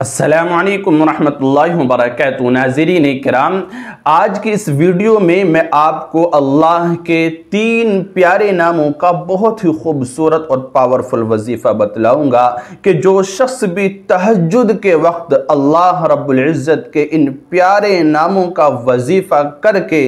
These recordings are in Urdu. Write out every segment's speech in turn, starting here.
السلام علیکم ورحمۃ اللہ وبرکاتہ۔ ناظرین کرام، آج کی اس ویڈیو میں آپ کو اللہ کے 3 پیارے ناموں کا بہت ہی خوبصورت اور پاورفل وظیفہ بتلاؤں گا کہ جو شخص بھی تہجد کے وقت اللہ رب العزت کے ان پیارے ناموں کا وظیفہ کر کے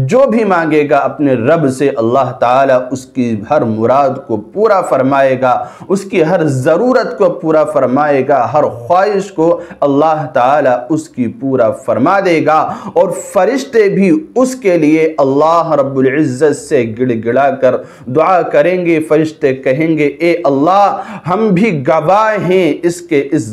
جو بھی مانگے گا اپنے رب سے، اللہ تعالیٰ اس کی ہر مراد کو پورا فرمائے گا، اس کی ہر ضرورت کو پورا فرمائے گا، ہر خواہش کو اللہ تعالیٰ اس کی پورا فرما دے گا، اور فرشتے بھی اس کے لیے اللہ رب العزت سے گڑ گڑا کر دعا کریں گے۔ فرشتے کہیں گے اے اللہ، ہم بھی گواہ ہیں اس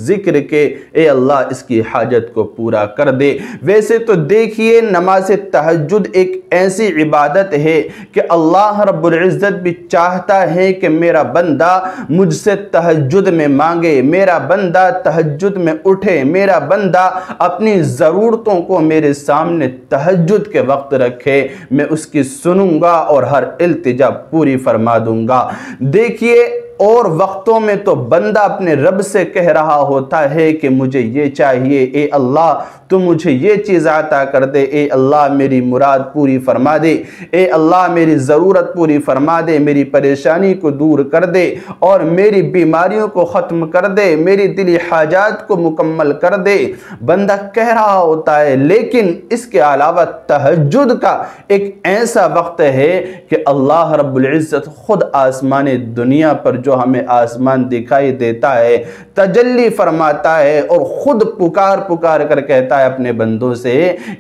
ذکر کے، اے اللہ اس کی حاجت کو پورا کر دے۔ ویسے تو دیکھیے، نماز تہجد ایک ایسی عبادت ہے کہ اللہ رب العزت بھی چاہتا ہے کہ میرا بندہ مجھ سے تہجد میں مانگے، میرا بندہ تہجد میں اٹھے، میرا بندہ اپنی ضرورتوں کو میرے سامنے تہجد کے وقت رکھے، میں اس کی سنوں گا اور ہر التجا پوری فرما دوں گا۔ دیکھیے، اور وقتوں میں تو بندہ اپنے رب سے کہہ رہا ہوتا ہے کہ مجھے یہ چاہیے، اے اللہ تو مجھے یہ چیز عطا کر دے، اے اللہ میری مراد پوری فرما دے، اے اللہ میری ضرورت پوری فرما دے، میری پریشانی کو دور کر دے اور میری بیماریوں کو ختم کر دے، میری دلی حاجات کو مکمل کر دے، بندہ کہہ رہا ہوتا ہے۔ لیکن اس کے علاوہ تہجد کا ایک ایسا وقت ہے کہ اللہ رب العزت خود آسمان دنیا پر جو ہمیں آسمان دکھائی دیتا ہے، تجلی فرماتا ہے اور خود پکار کر کہتا ہے اپنے بندوں سے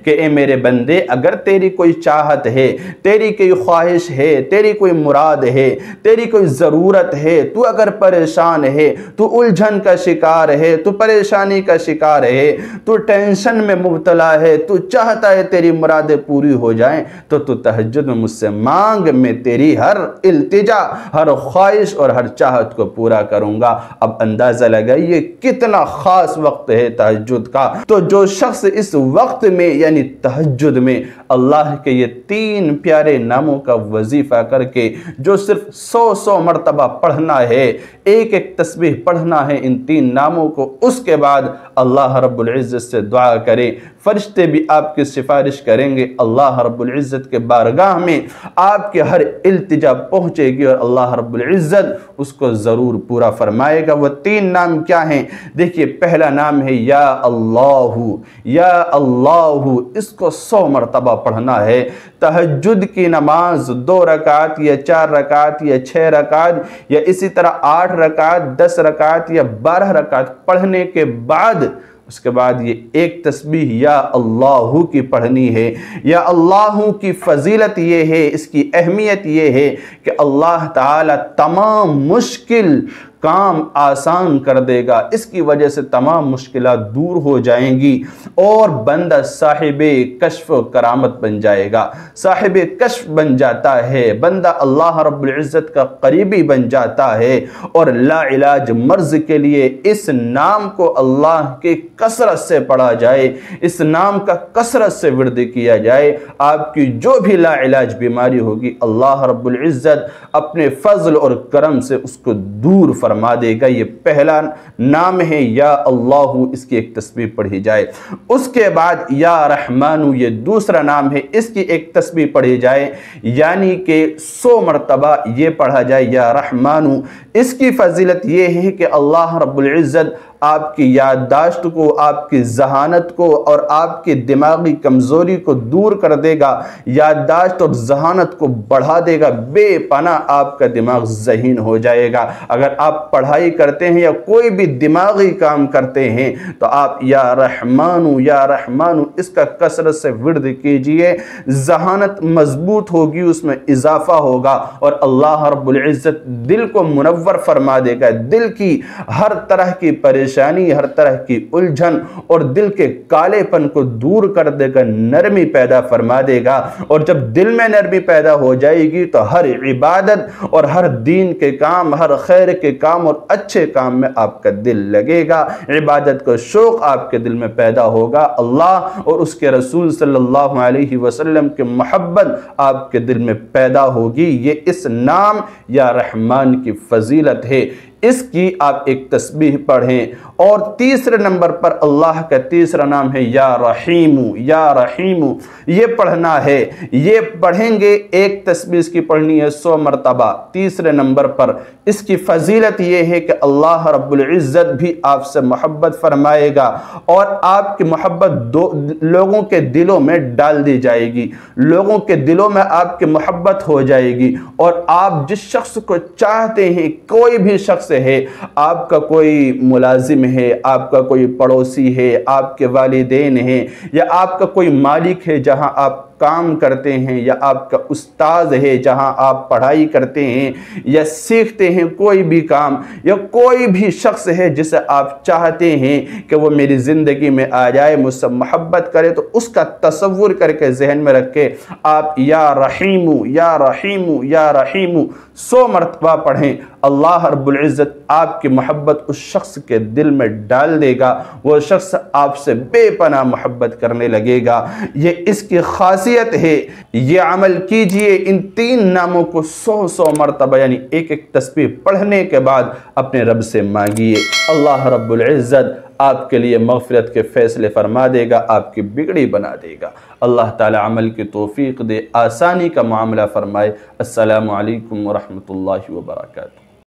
کہ اے میرے بندے، اگر تیری کوئی چاہت ہے، تیری کوئی خواہش ہے، تیری کوئی مراد ہے، تیری کوئی ضرورت ہے، تو اگر پریشان ہے، تو الجھن کا شکار ہے، تو پریشانی کا شکار ہے، تو ٹینشن میں مبتلا ہے، تو چاہتا ہے تیری مرادیں پوری ہو جائیں، تو تہجد میں مجھ سے مانگ، میں تیری ہر التجا، ہر خواہش اور ہر چاہت کو پورا کروں گا۔ اب اندازہ لگائیے کتنا خاص وقت ہے تہجد کا۔ تو جو شخص اس وقت میں یعنی تہجد میں اللہ کے یہ 3 پیارے ناموں کا وظیفہ کر کے جو صرف 100 مرتبہ پڑھنا ہے، ایک تسبیح پڑھنا ہے ان 3 ناموں کو، اس کے بعد اللہ رب العزت سے دعا کرے، فرشتے بھی آپ کی سفارش کریں گے، اللہ رب العزت کے بارگاہ میں آپ کے ہر التجا پہنچے گی اور اللہ رب العزت اس کو ضرور پورا فرمائے گا۔ وہ 3 نام کیا ہیں؟ دیکھیے، پہلا نام ہے یا اللہ، یا اللہ، اس کو 100 مرتبہ پڑھنا ہے۔ تہجد کی نماز 2 رکعت یا 4 رکعت یا 6 رکعت یا اسی طرح 8 رکعت، 10 رکعت یا 12 رکعت پڑھنے کے بعد اس کے بعد یہ ایک تسبیح یا اللہ کی پڑھنی ہے۔ یا اللہ کی فضیلت یہ ہے، اس کی اہمیت یہ ہے کہ اللہ تعالی تمام مشکل کام آسان کر دے گا، اس کی وجہ سے تمام مشکلات دور ہو جائیں گی اور بندہ صاحب کشف و کرامت بن جائے گا، صاحب کشف بن جاتا ہے، بندہ اللہ رب العزت کا قریبی بن جاتا ہے۔ اور لا علاج مرض کے لیے اس نام کو اللہ کے کثرت سے پڑھا جائے، اس نام کا کثرت سے ورد کیا جائے، آپ کی جو بھی لا علاج بیماری ہوگی اللہ رب العزت اپنے فضل اور کرم سے اس کو دور فرما دے گا۔ یہ پہلا نام ہے یا اللہ، اس کی ایک تسبیح پڑھی جائے۔ اس کے بعد یا رحمان، یہ دوسرا نام ہے، اس کی ایک تسبیح پڑھی جائے، یعنی کہ 100 مرتبہ یہ پڑھا جائے یا رحمان۔ اس کی فضیلت یہ ہے کہ اللہ رب العزت آپ کی یادداشت کو، آپ کی ذہانت کو اور آپ کی دماغی کمزوری کو دور کر دے گا، یادداشت اور ذہانت کو بڑھا دے گا، بے پناہ آپ کا دماغ ذہین ہو جائے گا۔ اگر آپ پڑھائی کرتے ہیں یا کوئی بھی دماغی کام کرتے ہیں تو آپ یا رحمان اس کا کثرت سے ورد کیجئے، ذہانت مضبوط ہوگی، اس میں اضافہ ہوگا اور اللہ رب العزت دل کو منور فرما دے گا، دل کی ہر طرح کی پریشانی، ہر طرح کی الجھن اور دل کے کالے پن کو دور کر دے گا، نرمی پیدا فرما دے گا۔ اور جب دل میں نرمی پیدا ہو جائے گی تو ہر عبادت اور ہر دین کے کام، ہر خیر کے کام اور اچھے کام میں آپ کا دل لگے گا، عبادت کا شوق آپ کے دل میں پیدا ہوگا، اللہ اور اس کے رسول صلی اللہ علیہ وسلم کے محبت آپ کے دل میں پیدا ہوگی۔ یہ اس نام یا رحمان کی فضیلت ہے۔ اس کی آپ ایک تسبیح پڑھیں۔ اور تیسرے نمبر پر اللہ کا تیسرا نام ہے یا رحیم، یا رحیم، یہ پڑھنا ہے۔ یہ پڑھیں گے، ایک تسبیح اس کی پڑھنی ہے 100 مرتبہ۔ تیسرے نمبر پر اس کی فضیلت یہ ہے کہ اللہ رب العزت بھی آپ سے محبت فرمائے گا، اور آپ کی محبت لوگوں کے دلوں میں ڈال دی جائے گی، لوگوں کے دلوں میں آپ کی محبت ہو جائے گی، اور آپ جس شخص کو چاہتے ہیں، کوئی بھی شخص ہے، آپ کا کوئی ملازم ہے، آپ کا کوئی پڑوسی ہے، آپ کے والدین ہیں، یا آپ کا کوئی مالک ہے جہاں آپ کام کرتے ہیں، یا آپ کا استاد ہے جہاں آپ پڑھائی کرتے ہیں یا سیکھتے ہیں کوئی بھی کام، یا کوئی بھی شخص ہے جسے آپ چاہتے ہیں کہ وہ میری زندگی میں آ جائے، مجھ سے محبت کرے، تو اس کا تصور کر کے ذہن میں رکھ کے آپ یا رحیم، یا رحیم، یا رحیم 100 مرتبہ پڑھیں۔ اللہ رب العزت آپ کی محبت اس شخص کے دل میں ڈال دے گا، وہ شخص آپ سے بے پناہ محبت کرنے لگے گا۔ یہ اس کی خاصیت ہے۔ یہ عمل کیجئے، ان 3 ناموں کو 100 مرتبہ یعنی ایک ایک تسبیح پڑھنے کے بعد اپنے رب سے مانگیے، اللہ رب العزت آپ کے لیے مغفرت کے فیصلے فرما دے گا، آپ کی بگڑی بنا دے گا۔ اللہ تعالی عمل کی توفیق دے، آسانی کا معاملہ فرمائے۔ السلام علیکم ورحمۃ اللہ وبرکاتہ۔